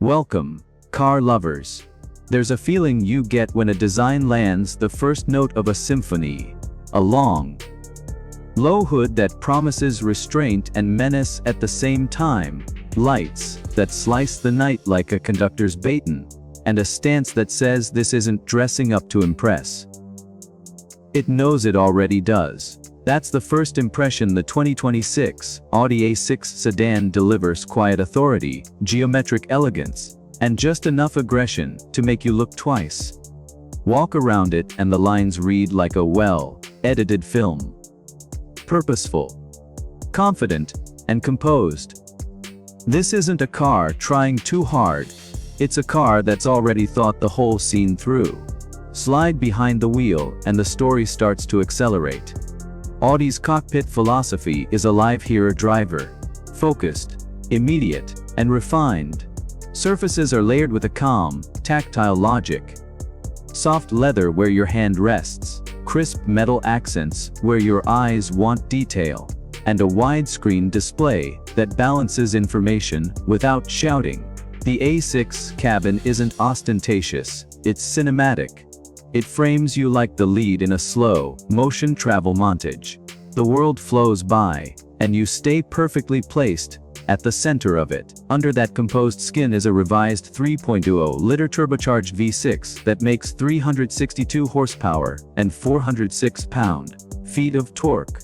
Welcome, car lovers. There's a feeling you get when a design lands the first note of a symphony. A long, low hood that promises restraint and menace at the same time. Lights that slice the night like a conductor's baton. And a stance that says this isn't dressing up to impress. It knows it already does. That's the first impression the 2026 Audi A6 Sedan delivers: quiet authority, geometric elegance, and just enough aggression to make you look twice. Walk around it and the lines read like a well-edited film. Purposeful, confident, and composed. This isn't a car trying too hard. It's a car that's already thought the whole scene through. Slide behind the wheel and the story starts to accelerate. Audi's cockpit philosophy is alive here: driver, focused, immediate, and refined. Surfaces are layered with a calm, tactile logic. Soft leather where your hand rests, crisp metal accents where your eyes want detail, and a widescreen display that balances information without shouting. The A6 cabin isn't ostentatious, it's cinematic. It frames you like the lead in a slow, motion travel montage. The world flows by, and you stay perfectly placed at the center of it. Under that composed skin is a revised 3.20-liter turbocharged V6 that makes 362 horsepower and 406 pound-feet of torque.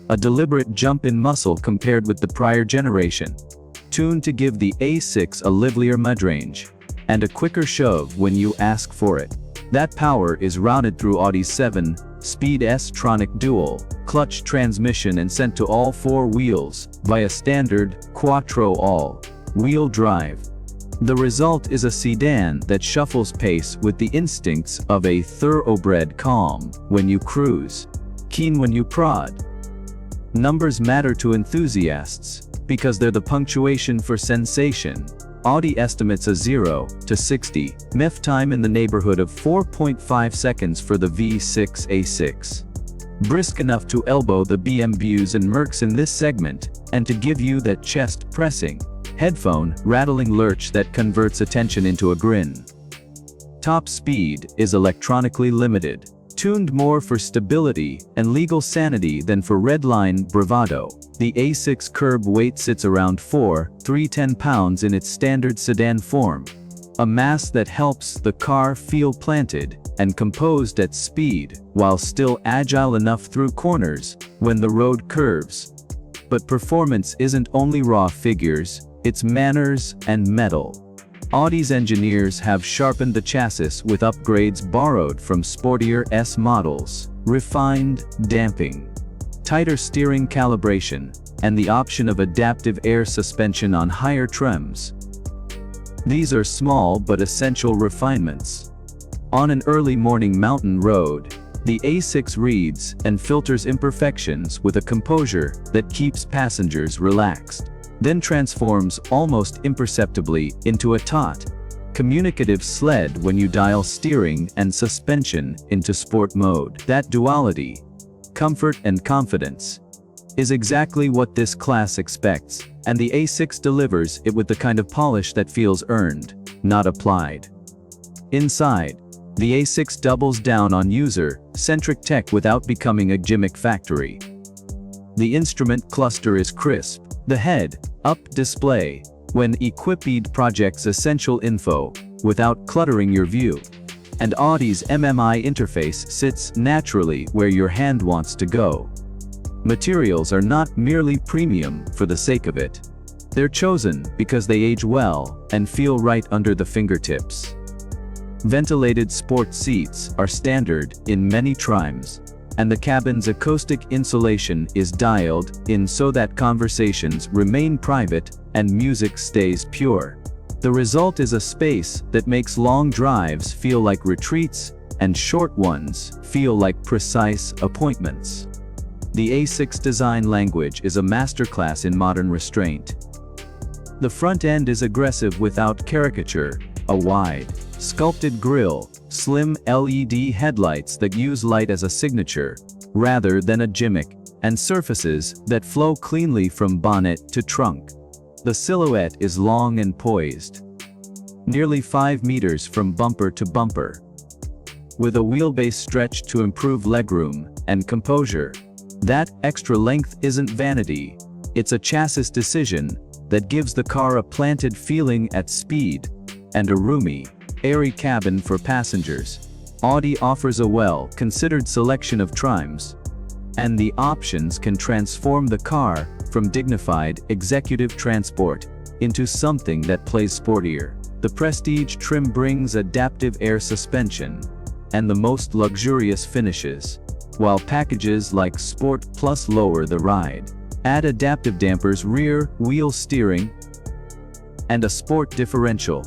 A deliberate jump in muscle compared with the prior generation. Tuned to give the A6 a livelier mid-range, and a quicker shove when you ask for it. That power is routed through Audi's 7-speed S-tronic dual-clutch transmission and sent to all four wheels via standard Quattro all-wheel drive. The result is a sedan that shuffles pace with the instincts of a thoroughbred, calm when you cruise, keen when you prod. Numbers matter to enthusiasts because they're the punctuation for sensation. Audi estimates a 0 to 60 mph time in the neighborhood of 4.5 seconds for the V6 A6. Brisk enough to elbow the BMWs and Mercs in this segment, and to give you that chest-pressing, headphone-rattling lurch that converts attention into a grin. Top speed is electronically limited, tuned more for stability and legal sanity than for redline bravado. The A6 curb weight sits around 410 pounds in its standard sedan form, a mass that helps the car feel planted and composed at speed, while still agile enough through corners when the road curves. But performance isn't only raw figures, it's manners and metal. Audi's engineers have sharpened the chassis with upgrades borrowed from sportier S models, refined damping, tighter steering calibration, and the option of adaptive air suspension on higher trims. These are small but essential refinements. On an early morning mountain road, the A6 reads and filters imperfections with a composure that keeps passengers relaxed, then transforms almost imperceptibly into a taut, communicative sled when you dial steering and suspension into sport mode. That duality, comfort and confidence, is exactly what this class expects, and the A6 delivers it with the kind of polish that feels earned, not applied. Inside, the A6 doubles down on user-centric tech without becoming a gimmick factory. The instrument cluster is crisp. The head-up display, when equipped, projects essential info without cluttering your view. And Audi's MMI interface sits naturally where your hand wants to go. Materials are not merely premium for the sake of it. They're chosen because they age well and feel right under the fingertips. Ventilated sport seats are standard in many trims, and the cabin's acoustic insulation is dialed in so that conversations remain private and music stays pure. The result is a space that makes long drives feel like retreats and short ones feel like precise appointments. The A6 design language is a masterclass in modern restraint. The front end is aggressive without caricature, a wide, sculpted grille, slim LED headlights that use light as a signature, rather than a gimmick, and surfaces that flow cleanly from bonnet to trunk. The silhouette is long and poised. nearly 5 meters from bumper to bumper. With a wheelbase stretched to improve legroom and composure, that extra length isn't vanity, it's a chassis decision that gives the car a planted feeling at speed and a roomy, airy cabin for passengers. Audi offers a well-considered selection of trims, and the options can transform the car from dignified executive transport into something that plays sportier. The Prestige trim brings adaptive air suspension and the most luxurious finishes, while packages like Sport Plus lower the ride, add adaptive dampers, rear wheel steering, and a sport differential,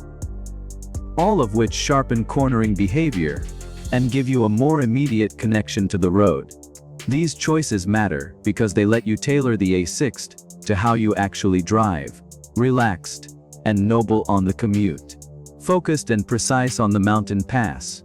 all of which sharpen cornering behavior and give you a more immediate connection to the road. These choices matter because they let you tailor the A6 to how you actually drive, relaxed and noble on the commute, focused and precise on the mountain pass.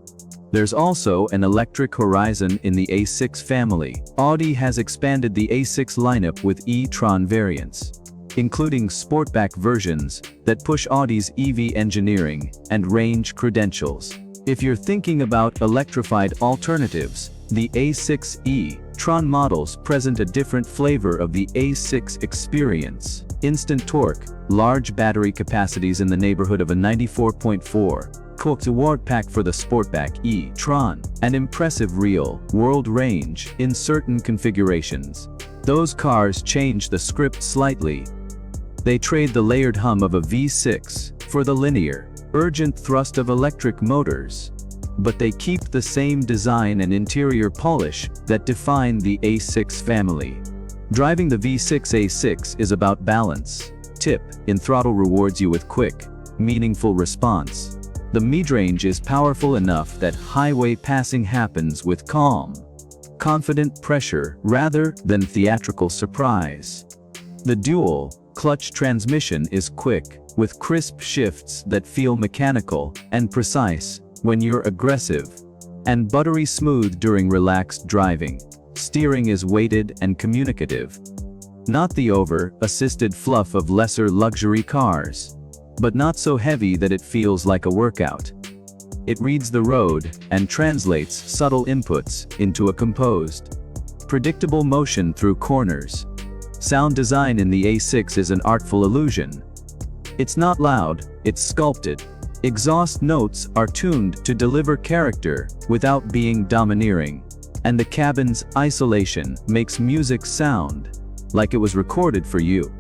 There's also an electric horizon in the A6 family. Audi has expanded the A6 lineup with e-tron variants, including sportback versions that push Audi's EV engineering and range credentials. If you're thinking about electrified alternatives, the A6 e-tron models present a different flavor of the A6 experience. Instant torque, large battery capacities in the neighborhood of a 94.4 kW pack for the Sportback e-tron, an impressive real-world range in certain configurations. Those cars change the script slightly. They trade the layered hum of a V6 for the linear, urgent thrust of electric motors, but they keep the same design and interior polish that define the A6 family. Driving the V6 A6 is about balance. Tip in throttle rewards you with quick, meaningful response. The mid-range is powerful enough that highway passing happens with calm, confident pressure rather than theatrical surprise. The dual-clutch transmission is quick, with crisp shifts that feel mechanical and precise when you're aggressive, and buttery smooth during relaxed driving. Steering is weighted and communicative, not the over-assisted fluff of lesser luxury cars, but not so heavy that it feels like a workout. It reads the road and translates subtle inputs into a composed, predictable motion through corners. Sound design in the A6 is an artful illusion. It's not loud, it's sculpted. Exhaust notes are tuned to deliver character without being domineering, and the cabin's isolation makes music sound like it was recorded for you.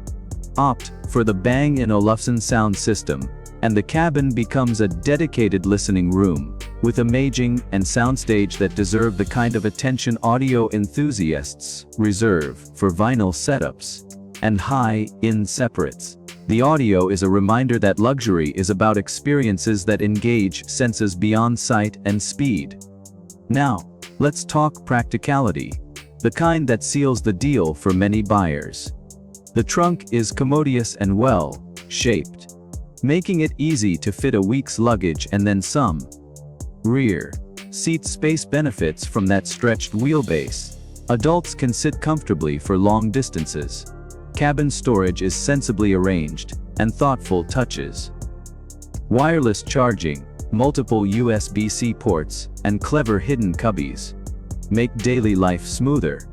Opt for the Bang & Olufsen sound system, and the cabin becomes a dedicated listening room, with imaging and soundstage that deserve the kind of attention audio enthusiasts reserve for vinyl setups and high-end separates. The audio is a reminder that luxury is about experiences that engage senses beyond sight and speed. Now, let's talk practicality, the kind that seals the deal for many buyers. The trunk is commodious and well-shaped, making it easy to fit a week's luggage and then some. Rear seat space benefits from that stretched wheelbase. Adults can sit comfortably for long distances. Cabin storage is sensibly arranged, and thoughtful touches. Wireless charging, multiple USB-C ports, and clever hidden cubbies make daily life smoother.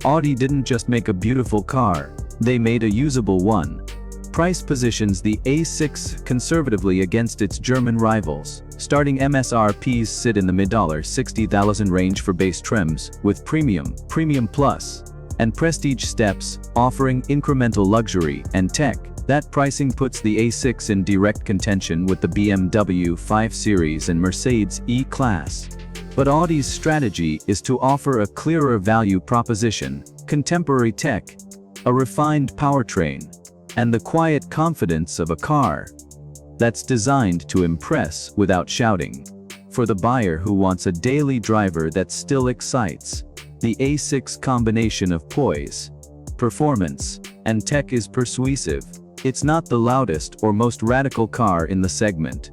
Audi didn't just make a beautiful car, they made a usable one. Price positions the A6 conservatively against its German rivals. Starting MSRPs sit in the mid-$60,000 range for base trims, with Premium, Premium Plus, and Prestige steps offering incremental luxury and tech. That pricing puts the A6 in direct contention with the BMW 5 Series and Mercedes E-Class. But Audi's strategy is to offer a clearer value proposition, contemporary tech, a refined powertrain, and the quiet confidence of a car that's designed to impress without shouting. For the buyer who wants a daily driver that still excites, the A6 combination of poise, performance, and tech is persuasive. It's not the loudest or most radical car in the segment.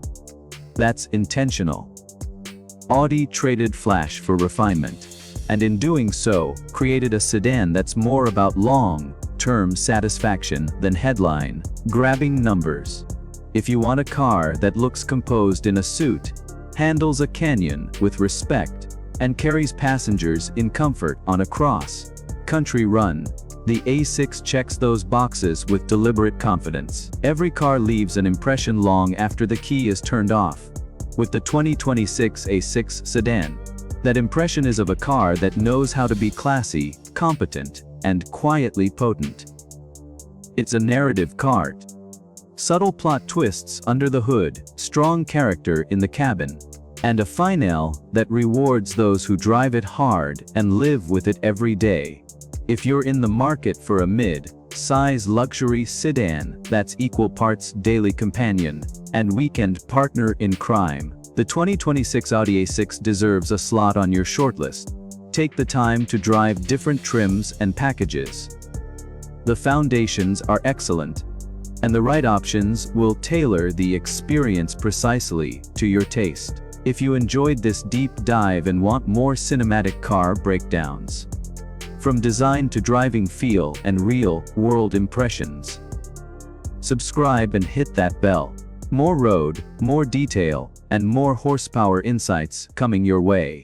That's intentional. Audi traded flash for refinement, and in doing so, created a sedan that's more about long-term satisfaction than headline-grabbing numbers. If you want a car that looks composed in a suit, handles a canyon with respect, and carries passengers in comfort on a cross-country run, the A6 checks those boxes with deliberate confidence. Every car leaves an impression long after the key is turned off. With the 2026 A6 Sedan, that impression is of a car that knows how to be classy, competent, and quietly potent. It's a narrative cart. Subtle plot twists under the hood, strong character in the cabin, and a finale that rewards those who drive it hard and live with it every day. If you're in the market for a mid-size luxury sedan that's equal parts daily companion and weekend partner in crime, the 2026 Audi A6 deserves a slot on your shortlist. Take the time to drive different trims and packages. The foundations are excellent, and the right options will tailor the experience precisely to your taste. If you enjoyed this deep dive and want more cinematic car breakdowns, from design to driving feel and real-world impressions, subscribe and hit that bell. More road, more detail, and more horsepower insights coming your way.